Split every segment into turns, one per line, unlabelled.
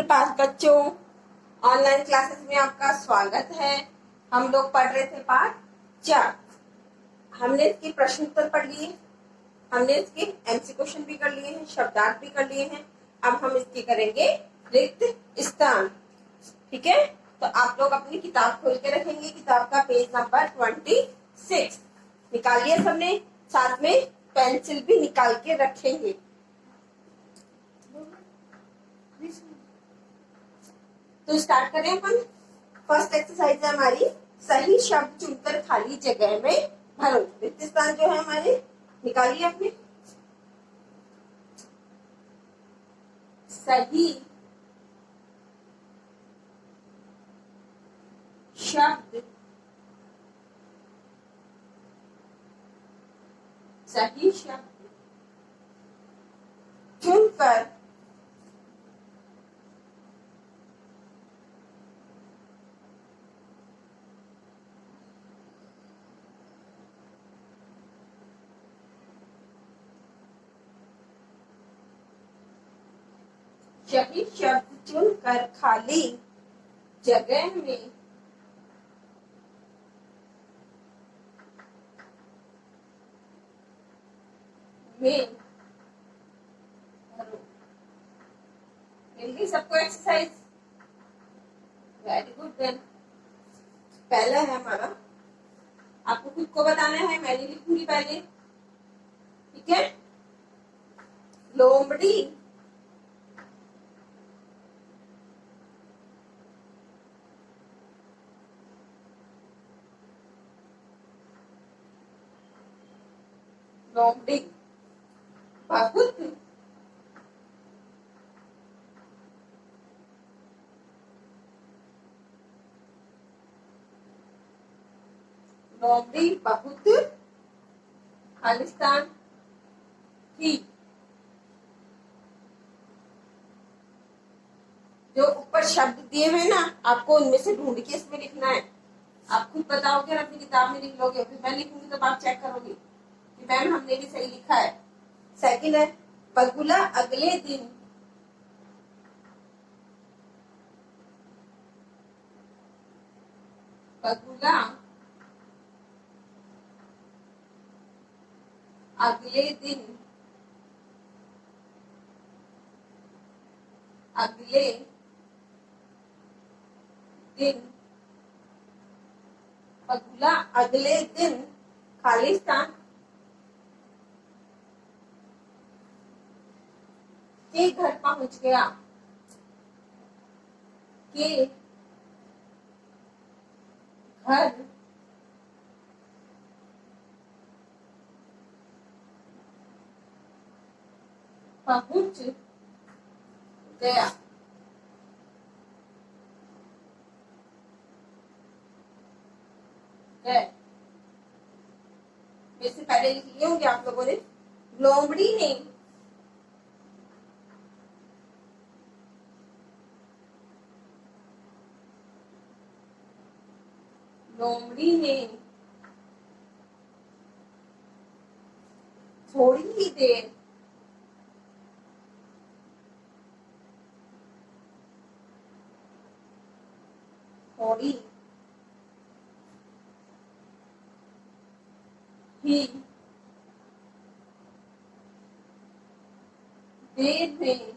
पास बच्चों, online classes में आपका स्वागत है। हम लोग पढ़ रहे थे पाठ 4। हमने इसके प्रश्न उत्तर पढ़ लिए, हमने इसके एमसी क्वेश्चन भी कर लिए हैं, शब्दार्थ भी कर लिए हैं। अब हम इसके करेंगे रिक्त स्थान। ठीक है, तो आप लोग अपनी किताब खोल के रखेंगे। किताब का पेज नंबर 26 निकाल लिया सबने, साथ में पेंसिल भी निकाल के रखेंगे। तो स्टार्ट करें अपन। फर्स्ट एक्सरसाइज है हमारी, सही शब्द चुनकर खाली जगह में भरो। रिक्त स्थान जो है हमारे, निकालिए अपने। सही शब्द, सही शब्द चुनकर सही शब्द चुनकर खाली जगह में भरो। मिल गई सबको एक्सरसाइज? Very good. देन पहला है हमारा, आपको खुद को बताना है, मैं नहीं लिखूंगी पहले। ठीक है, लोमड़ी लोमड़ी बहुत लोमड़ी बहुत खालिस्तान थी। जो ऊपर शब्द दिए हुए ना, आपको उनमें से ढूंढ के इसमें लिखना है। आप खुद बताओगे और अपनी किताब में लिख लोगे, फिर मैं लिखूंगी तो आप चेक करोगे कि मैम हमने भी सही लिखा है। सेकंड है, बगुला अगले दिन बगुला अगले दिन बगुला अगले दिन खालिस्तान के घर पहुंच गया। के घर पहुंच गया। मेरे से पहले लिख लिए होंगे आप लोगों ने। लोमड़ी ने थोड़ी ही देर थोड़ी ही देर में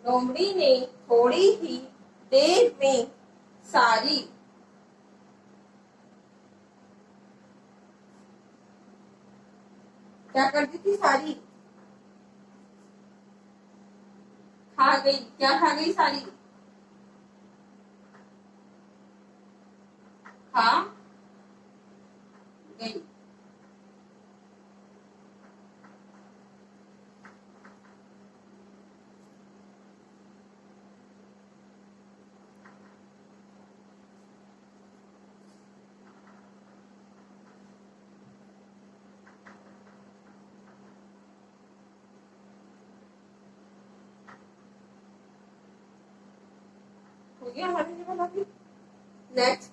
लोमड़ी ने थोड़ी ही देर में सारी क्या कर दी थी? सारी खा गई। क्या खा गई? सारी खा गई। हो गया हमारे वाला भी। नेक्स्ट,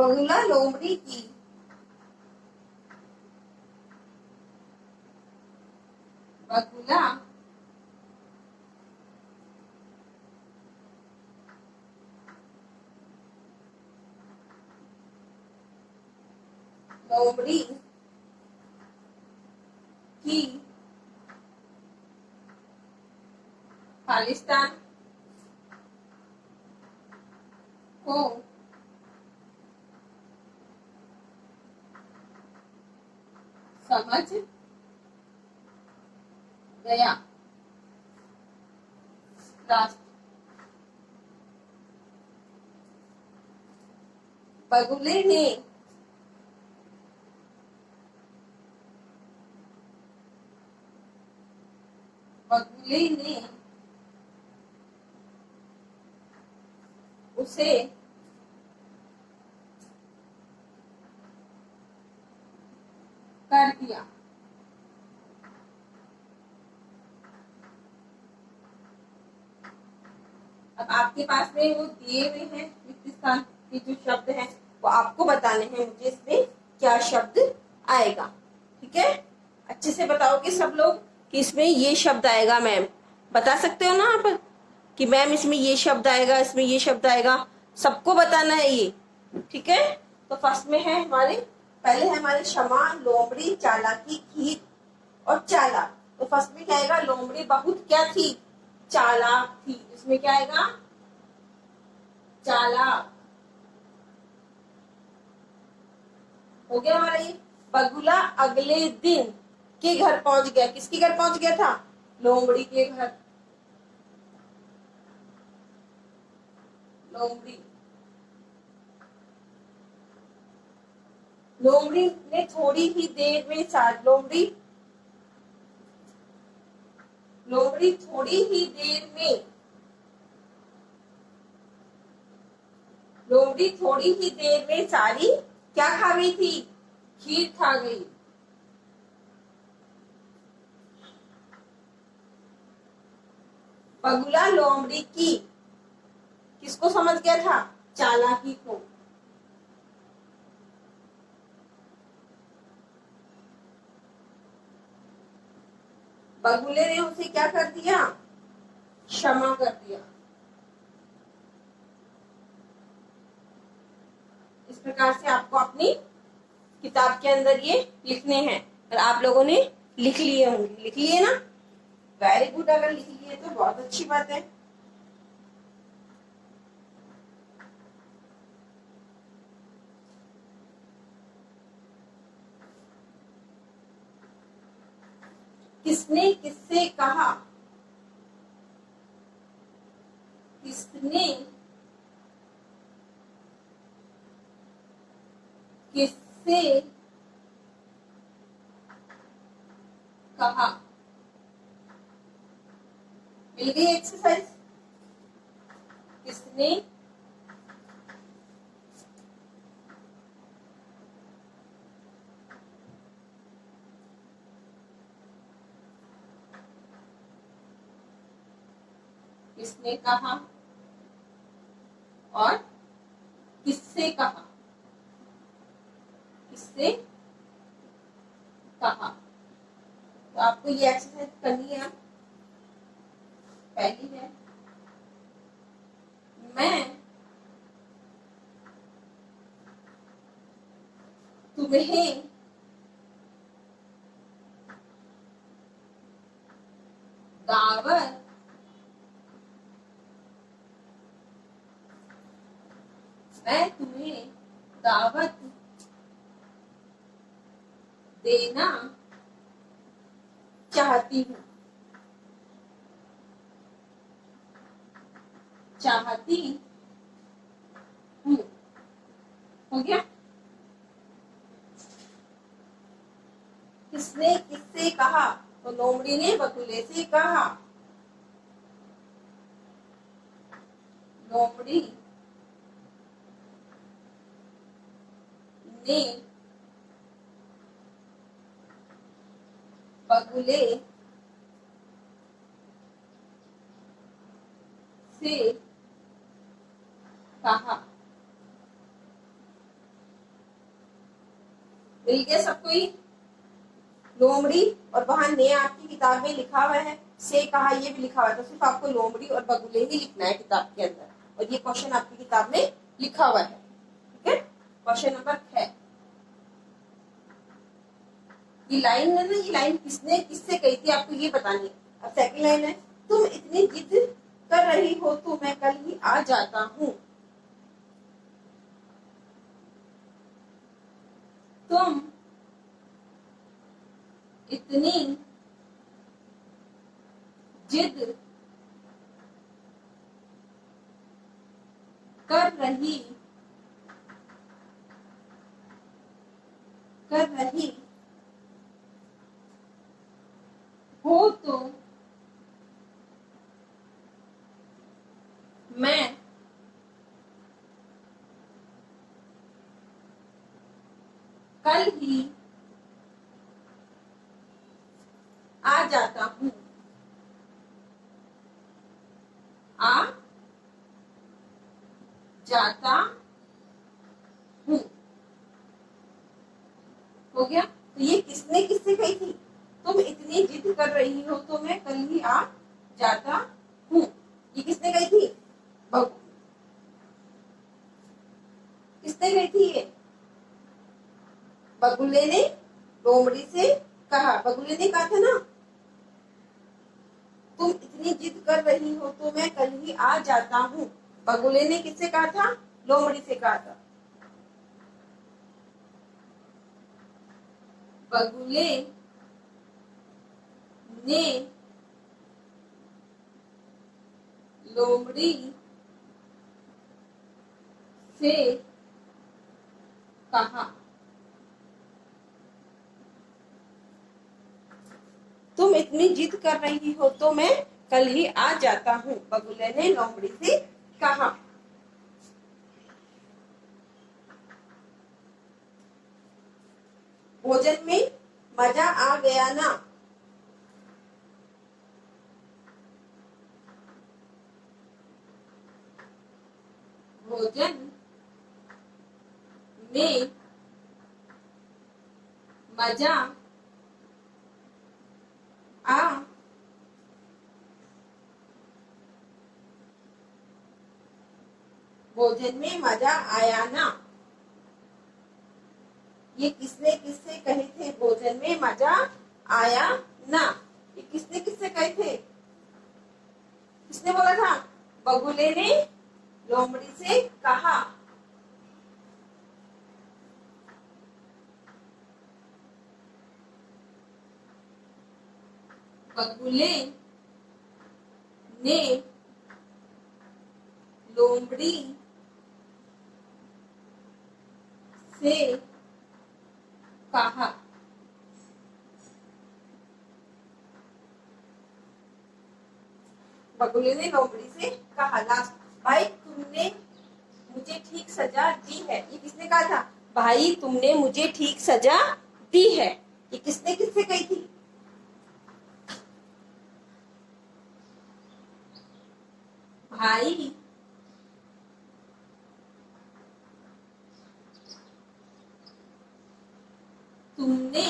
बगुला लोमड़ी की। बगुला लोमड़ी की खालिस्तान को समझ गया। लास्ट, बगुले ने उसे कर दिया। अब आपके पास में वो दिए हुए हैं रिक्त स्थान के जो शब्द हैं वो आपको बताने हैं मुझे इसमें क्या शब्द आएगा। ठीक है, अच्छे से बताओगे सब लोग कि इसमें ये शब्द आएगा। मैम बता सकते हो ना आप कि मैम इसमें ये शब्द आएगा, इसमें ये शब्द आएगा, सबको बताना है ये। ठीक है, तो फर्स्ट में है हमारे, पहले है हमारे क्षमा, लोमड़ी, चालाकी, खीर और चालाक। तो फर्स्ट में क्या आएगा, लोमड़ी बहुत क्या थी, चालाक थी। इसमें क्या आएगा, चालाक। हो गया हमारा ये। बगुला अगले दिन के घर पहुंच गया। किसके घर पहुंच गया था, लोमड़ी के घर। लोमड़ी लोमड़ी ने थोड़ी ही देर में लोमड़ी थोड़ी ही देर में लोमड़ी थोड़ी ही देर में सारी क्या खा गई थी, खीर खा गई। बगुला लोमड़ी की किसको समझ गया था, चालाकी को। बगुले ने उसे क्या कर दिया, क्षमा कर दिया। इस प्रकार से आपको अपनी किताब के अंदर ये लिखने हैं और आप लोगों ने लिख लिए होंगे। लिख लिए ना, वेरी गुड। अगर लिख लिए तो बहुत अच्छी बात है। किसने किससे कहा, किसने किससे कहा। मिल गई एक्सरसाइज। किसने किसने कहा और किससे कहा, किससे कहा। तो आपको ये एक्सरसाइज करनी है। पहली है, मैं तुम्हें दावत मैं तुम्हें दावत देना चाहती हूँ, चाहती हूँ। हो गया। किसने किससे कहा, तो लोमड़ी ने बगुले से कहा। लोमड़ी ने बगुले से कहा। मिल गया सबको ही लोमड़ी, और वहां ने आपकी किताब में लिखा हुआ है से कहा, ये भी लिखा हुआ है, तो सिर्फ आपको लोमड़ी और बगुले ही लिखना है किताब के अंदर, और ये क्वेश्चन आपकी किताब में लिखा हुआ है। ठीक है, क्वेश्चन नंबर 6। ये लाइन है ना, ये लाइन किसने किससे कही थी आपको ये बतानी है। अब सेकंड लाइन है, तुम इतनी जिद कर रही हो तो मैं कल ही आ जाता हूँ। तुम इतनी जिद कर रही हो तो मैं कल ही आ जाता हूँ। आ जाता हूँ, हो गया। तो ये किसने किससे कही थी, तुम इतनी जिद कर रही हो तो मैं कल ही आ जाता हूँ, ये किसने कही थी, किसने कही थी ये, बगुले ने लोमड़ी से कहा। बगुले ने कहा था ना, तुम इतनी जिद कर रही हो तो मैं कल ही आ जाता हूँ। बगुले ने किससे कहा था, लोमड़ी से कहा था। बगुले ने लोमड़ी से कहा, तुम इतनी जिद कर रही हो तो मैं कल ही आ जाता हूँ। बगुले ने लोमड़ी से कहा। भोजन में मजा आ गया ना। भोजन में मजा आ भोजन में मजा आया ना। ये किसने किससे कहे थे, भोजन में मजा आया ना, ये किसने किससे कहे थे, किसने बोला था, बगुले ने लोमड़ी से कहा। बगुले ने लोमड़ी से कहा। बगुले ने लोमड़ी से कहा। लास्ट, भाई तुमने मुझे ठीक सजा दी है, ये किसने कहा था, भाई तुमने मुझे ठीक सजा दी है, ये किसने किससे कही थी, भाई तुमने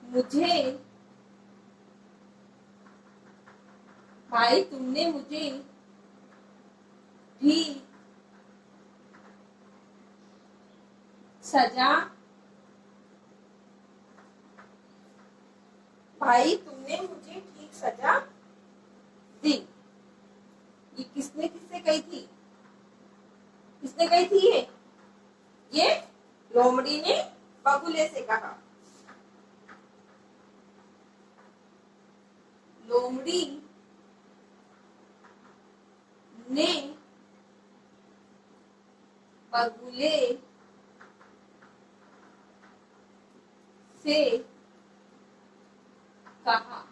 मुझे भाई तुमने मुझे भी सजा भाई तुमने मुझे ठीक सजा दी, ये किसने किससे कही थी, किसने कही थी ये लोमड़ी ने बगुले से कहा। लोमड़ी ने बगुले से कहा।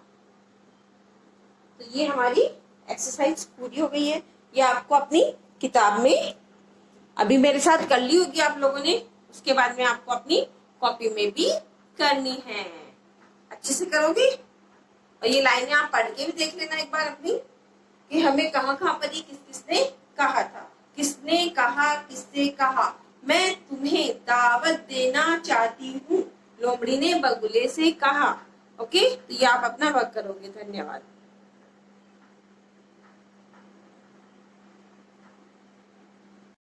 तो ये हमारी एक्सरसाइज पूरी हो गई है। ये आपको अपनी किताब में अभी मेरे साथ कर ली होगी आप लोगों ने, उसके बाद में आपको अपनी कॉपी में भी करनी है। अच्छे से करोगे, और ये लाइनें आप पढ़ के भी देख लेना एक बार अपनी, कि हमें कहाँ कहाँ पर किस किसने कहा था, किसने कहा, किससे कहा, मैं तुम्हें दावत देना चाहती हूँ, लोमड़ी ने बगुले से कहा। ओके, तो ये आप अपना वर्क करोगे। धन्यवाद।